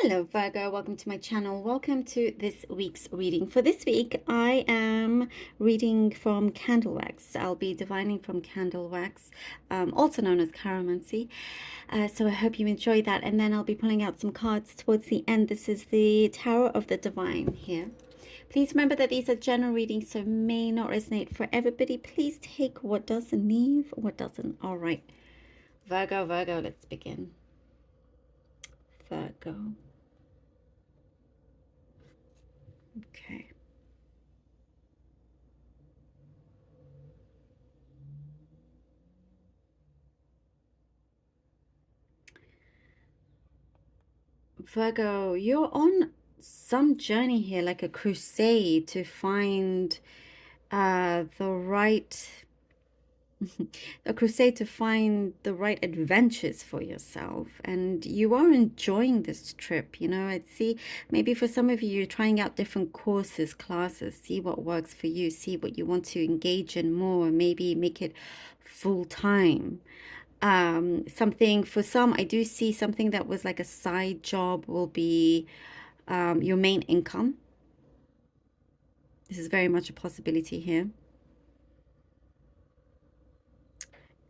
Hello Virgo, welcome to my channel. Welcome to this week's reading. For this week, I am reading from candle wax. I'll be divining from candle wax, also known as chiromancy. So I hope you enjoy that. And then I'll be pulling out some cards towards the end. This is the Tower of the Divine here. Please remember that these are general readings, so may not resonate for everybody. Please take what does and leave what doesn't. All right. Virgo, let's begin. Virgo. Okay. Virgo, you're on some journey here, like a crusade to find the right a crusade to find the right adventures for yourself, and you are enjoying this trip. I see maybe for some of you, you're trying out different courses, classes, see what works for you, see what you want to engage in more, maybe make it full time. Something for some, I do see something that was like a side job will be your main income. This is very much a possibility here.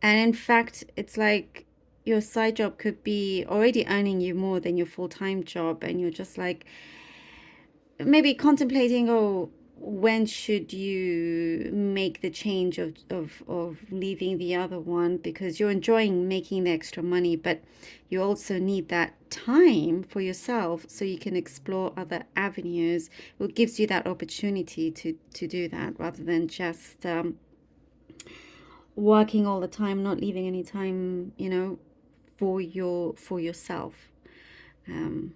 And in fact, it's like your side job could be already earning you more than your full-time job, and you're just like maybe contemplating, oh, when should you make the change of leaving the other one, because you're enjoying making the extra money, but you also need that time for yourself so you can explore other avenues. It gives you that opportunity to do that, rather than just working all the time, not leaving any time, for yourself. A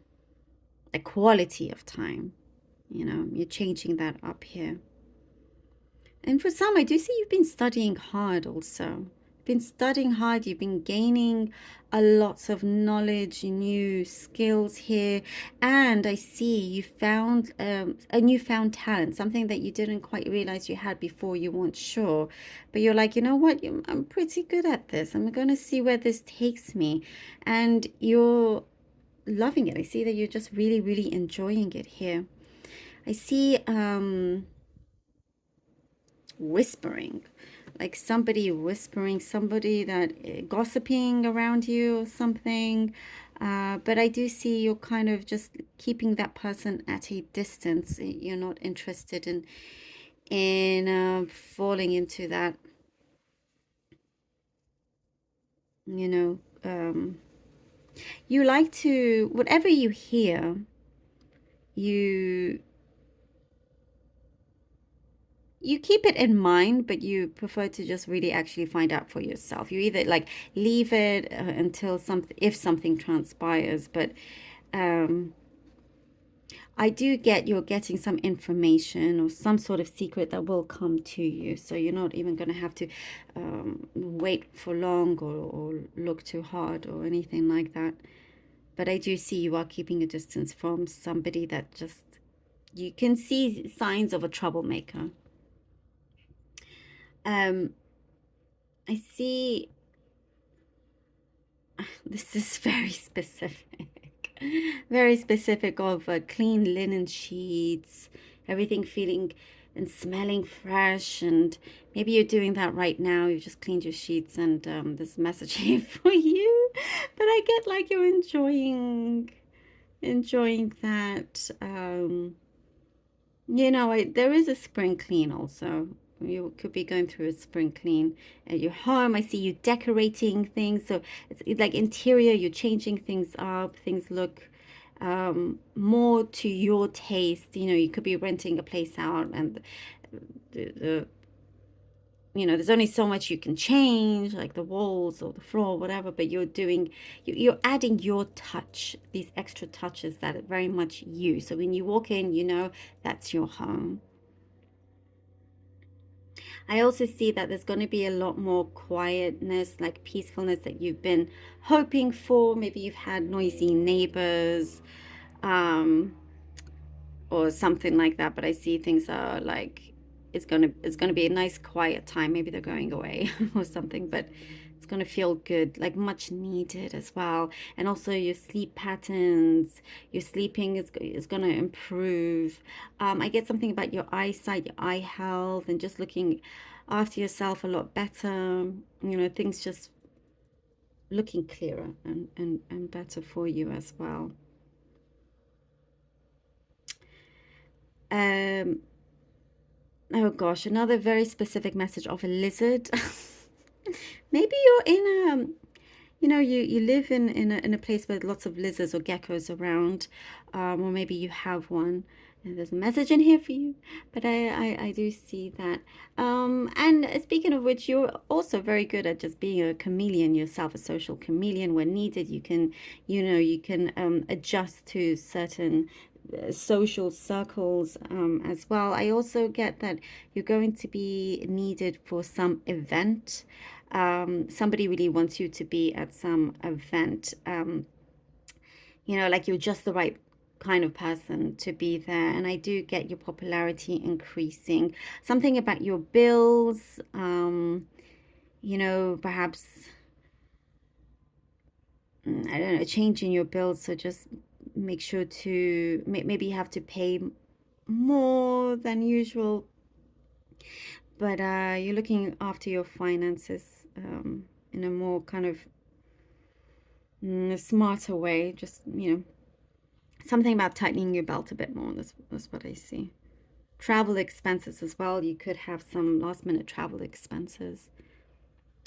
quality of time. You're changing that up here. And for some, I do see you've been studying hard also. You've been studying hard. You've been gaining a lots of knowledge, new skills here. And I see you found a newfound talent, something that you didn't quite realize you had before. You weren't sure. But you're like, you know what? I'm pretty good at this. I'm going to see where this takes me. And you're loving it. I see that you're just really, really enjoying it here. I see whispering, like somebody whispering, somebody that gossiping around you or something. But I do see you're kind of just keeping that person at a distance. You're not interested in falling into that, you like to, whatever you hear, you keep it in mind, but you prefer to just really actually find out for yourself. You either like leave it until if something transpires, but I do get you're getting some information or some sort of secret that will come to you. So you're not even going to have to wait for long or look too hard or anything like that. But I do see you are keeping a distance from somebody that just, you can see signs of a troublemaker. I see, this is very specific of clean linen sheets, everything feeling and smelling fresh, and maybe you're doing that right now. You've just cleaned your sheets, and this message here for you. But I get like you're enjoying that. There is a spring clean also. You could be going through a spring clean at your home. I see you decorating things. So it's like interior, you're changing things up. Things look more to your taste. You could be renting a place out, and there's only so much you can change, like the walls or the floor, whatever, but you're adding your touch, these extra touches that are very much you. So when you walk in, that's your home. I also see that there's going to be a lot more quietness, like peacefulness that you've been hoping for. Maybe you've had noisy neighbors, or something like that. But I see things are like, it's gonna be a nice quiet time. Maybe they're going away or something, but it's going to feel good, like much needed as well. And also your sleep patterns, your sleeping is going to improve. I get something about your eyesight, your eye health, and just looking after yourself a lot better. Things just looking clearer and better for you as well. Um, oh gosh, another very specific message of a lizard. Maybe you're in you live in a place with lots of lizards or geckos around, or maybe you have one. And there's a message in here for you, but I do see that. And speaking of which, you're also very good at just being a chameleon yourself, a social chameleon. When needed, you can adjust to certain social circles as well. I also get that you're going to be needed for some event. Somebody really wants you to be at some event. Like you're just the right kind of person to be there. And I do get your popularity increasing. Something about your bills, perhaps, I don't know, a change in your bills. So just make sure to maybe you have to pay more than usual, but you're looking after your finances in a more kind of smarter way. Just, something about tightening your belt a bit more. That's what I see. Travel expenses as well. You could have some last minute travel expenses.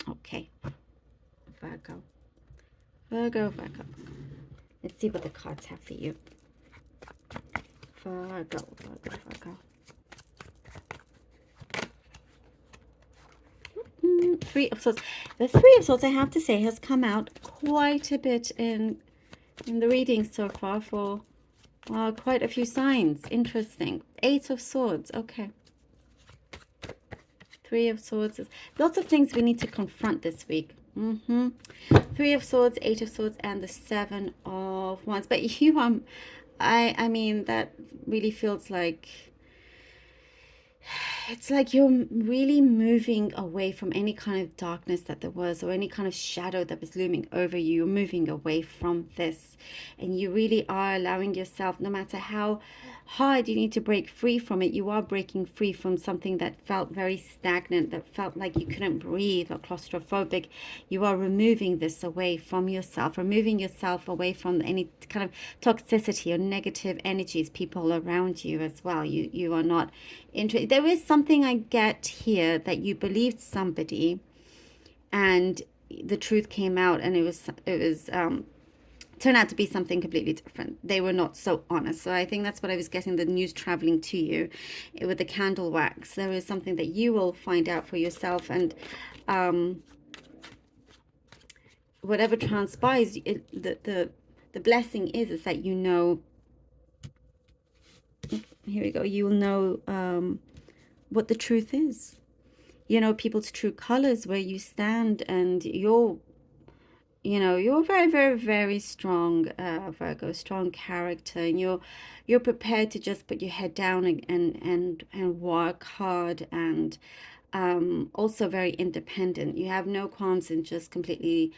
Okay, Virgo. Virgo, Virgo. Let's see what the cards have for you. Virgo, Virgo, Virgo. Three of Swords. The Three of Swords, I have to say, has come out quite a bit in the readings so far for quite a few signs. Interesting. Eight of Swords. Okay. Three of Swords. Lots of things we need to confront this week. Three of Swords, Eight of Swords, and the Seven of Wands. But I mean, that really feels like it's like you're really moving away from any kind of darkness that there was or any kind of shadow that was looming over you. You're moving away from this, and you really are allowing yourself, no matter how hard you need to break free from it, you are breaking free from something that felt very stagnant, that felt like you couldn't breathe or claustrophobic. You are removing this away from yourself, removing yourself away from any kind of toxicity or negative energies, people around you as well. You are not interested. There is something I get here that you believed somebody and the truth came out, and it was turned out to be something completely different. They were not so honest. So I think that's what I was getting, the news traveling to you with the candle wax. There is something that you will find out for yourself, and whatever transpires, the blessing is that here we go, you'll know what the truth is. People's true colors, where you stand, and you're very, very, very strong, Virgo, strong character, and you're prepared to just put your head down and work hard, and also very independent. You have no qualms in just completely,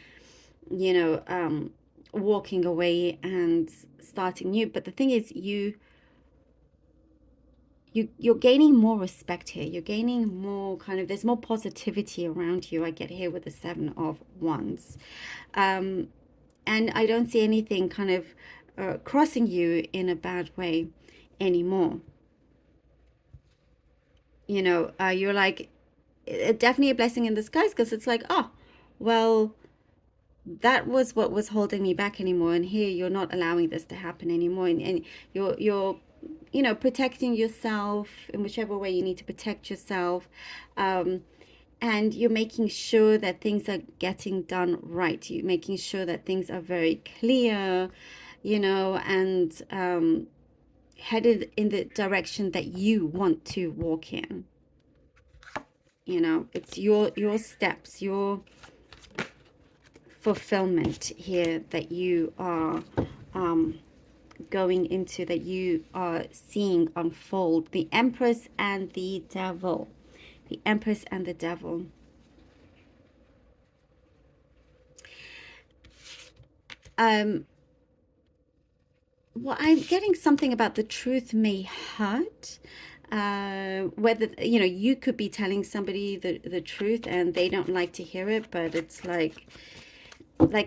walking away and starting new. But the thing is, you're gaining more respect here. You're gaining more there's more positivity around you. I get here with the Seven of Wands. And I don't see anything kind of crossing you in a bad way anymore. You're like, definitely a blessing in disguise, because it's like, oh, well, that was what was holding me back anymore, and here you're not allowing this to happen anymore, and you're protecting yourself in whichever way you need to protect yourself, and you're making sure that things are getting done right. You're making sure that things are very clear, and headed in the direction that you want to walk in. It's your steps, your fulfillment here that you are going into, that you are seeing unfold. The Empress and the Devil. The Empress and the Devil. Um, well, I'm getting something about the truth may hurt. Whether, you know, you could be telling somebody the truth and they don't like to hear it, but it's like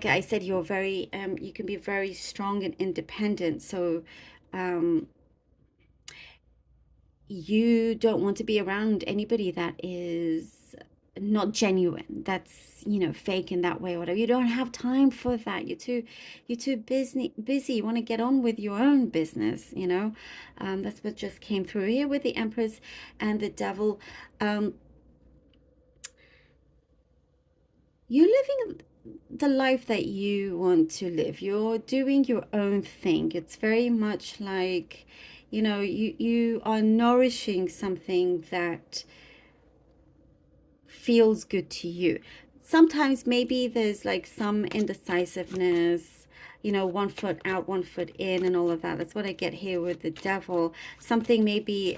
I said, you're very, you can be very strong and independent. So, um, you don't want to be around anybody that is not genuine, that's, you know, fake in that way or whatever. You don't have time for that. You're too busy. You want to get on with your own business, you know. That's what just came through here with the Empress and the Devil. um you're living the life that you want to live. You're doing your own thing. It's very much like, you know, you are nourishing something that feels good to you. Sometimes maybe there's like some indecisiveness, you know, one foot out, one foot in, and all of that. That's what I get here with the Devil. Something maybe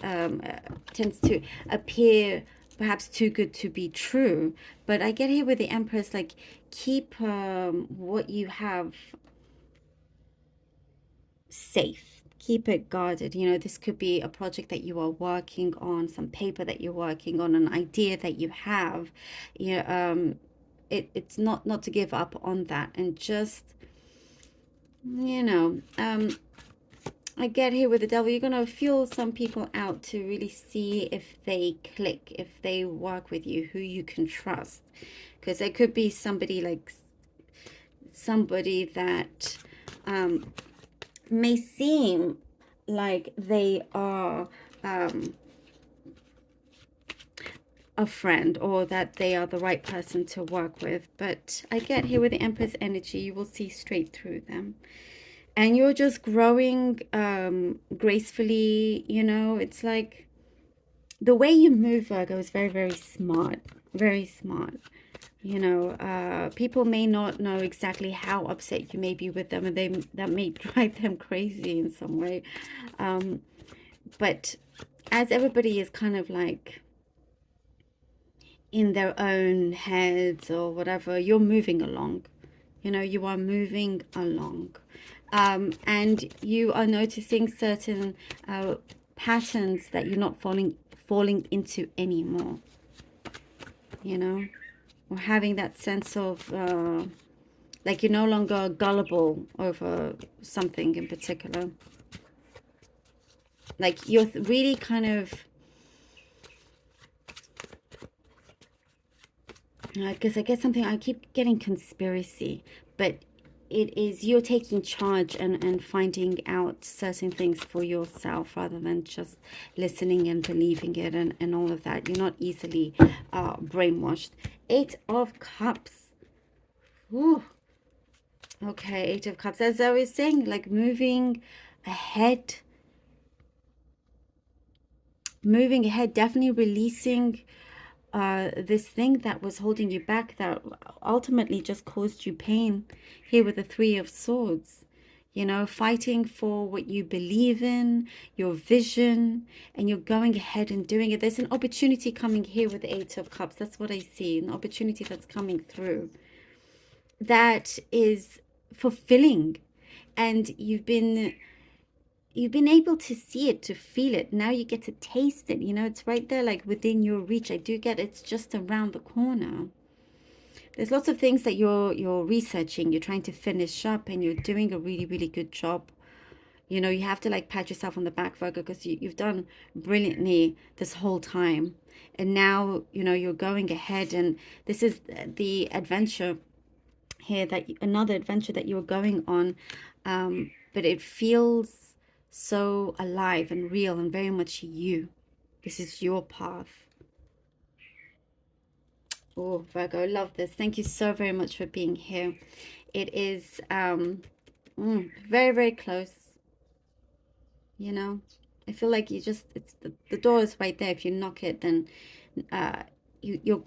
tends to appear perhaps too good to be true. But I get here with the Empress, like, keep what you have safe, keep it guarded. You know, this could be a project that you are working on, some paper that you're working on, an idea that you have. You know, it's not to give up on that, and just, you know, I get here with the Devil. You're gonna feel some people out to really see if they click, if they work with you, who you can trust, because there could be somebody like somebody that may seem like they are a friend, or that they are the right person to work with. But I get here with the Empress energy, you will see straight through them. And you're just growing gracefully, you know. It's like the way you move, Virgo, is very, very smart. Very smart. You know, people may not know exactly how upset you may be with them, and that may drive them crazy in some way. But as everybody is kind of like in their own heads or whatever, you're moving along. You know, you are moving along. And you are noticing certain patterns that you're not falling into anymore. You know, or having that sense of like you're no longer gullible over something in particular. Like you're really kind of, because I get something, I keep getting conspiracy, but it is you're taking charge and finding out certain things for yourself rather than just listening and believing it, and all of that. You're not easily brainwashed. 8 of Cups. Ooh. Okay, 8 of Cups. As I was saying, like moving ahead, definitely releasing this thing that was holding you back, that ultimately just caused you pain. Here with the 3 of Swords, you know, fighting for what you believe in, your vision, and you're going ahead and doing it. There's an opportunity coming here with the 8 of Cups. That's what I see, an opportunity that's coming through that is fulfilling, and you've been able to see it, to feel it. Now you get to taste it. You know, it's right there, like within your reach. I do get it's just around the corner. There's lots of things that you're researching, you're trying to finish up, and you're doing a really, really good job. You know, you have to like pat yourself on the back, Virgo, because you've done brilliantly this whole time. And now, you know, you're going ahead, and this is the adventure here, that another adventure that you're going on. But it feels so alive and real and very much you. This is your path. Oh, Virgo, I love this. Thank you so very much for being here. It is very, very close. You know, I feel like you just, it's the door is right there. If you knock it, then you're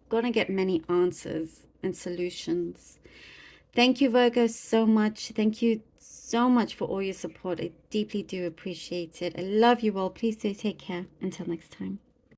gonna get many answers and solutions. Thank you, Virgo, so much. Thank you so much for all your support. I deeply do appreciate it. I love you all. Please do take care. Until next time.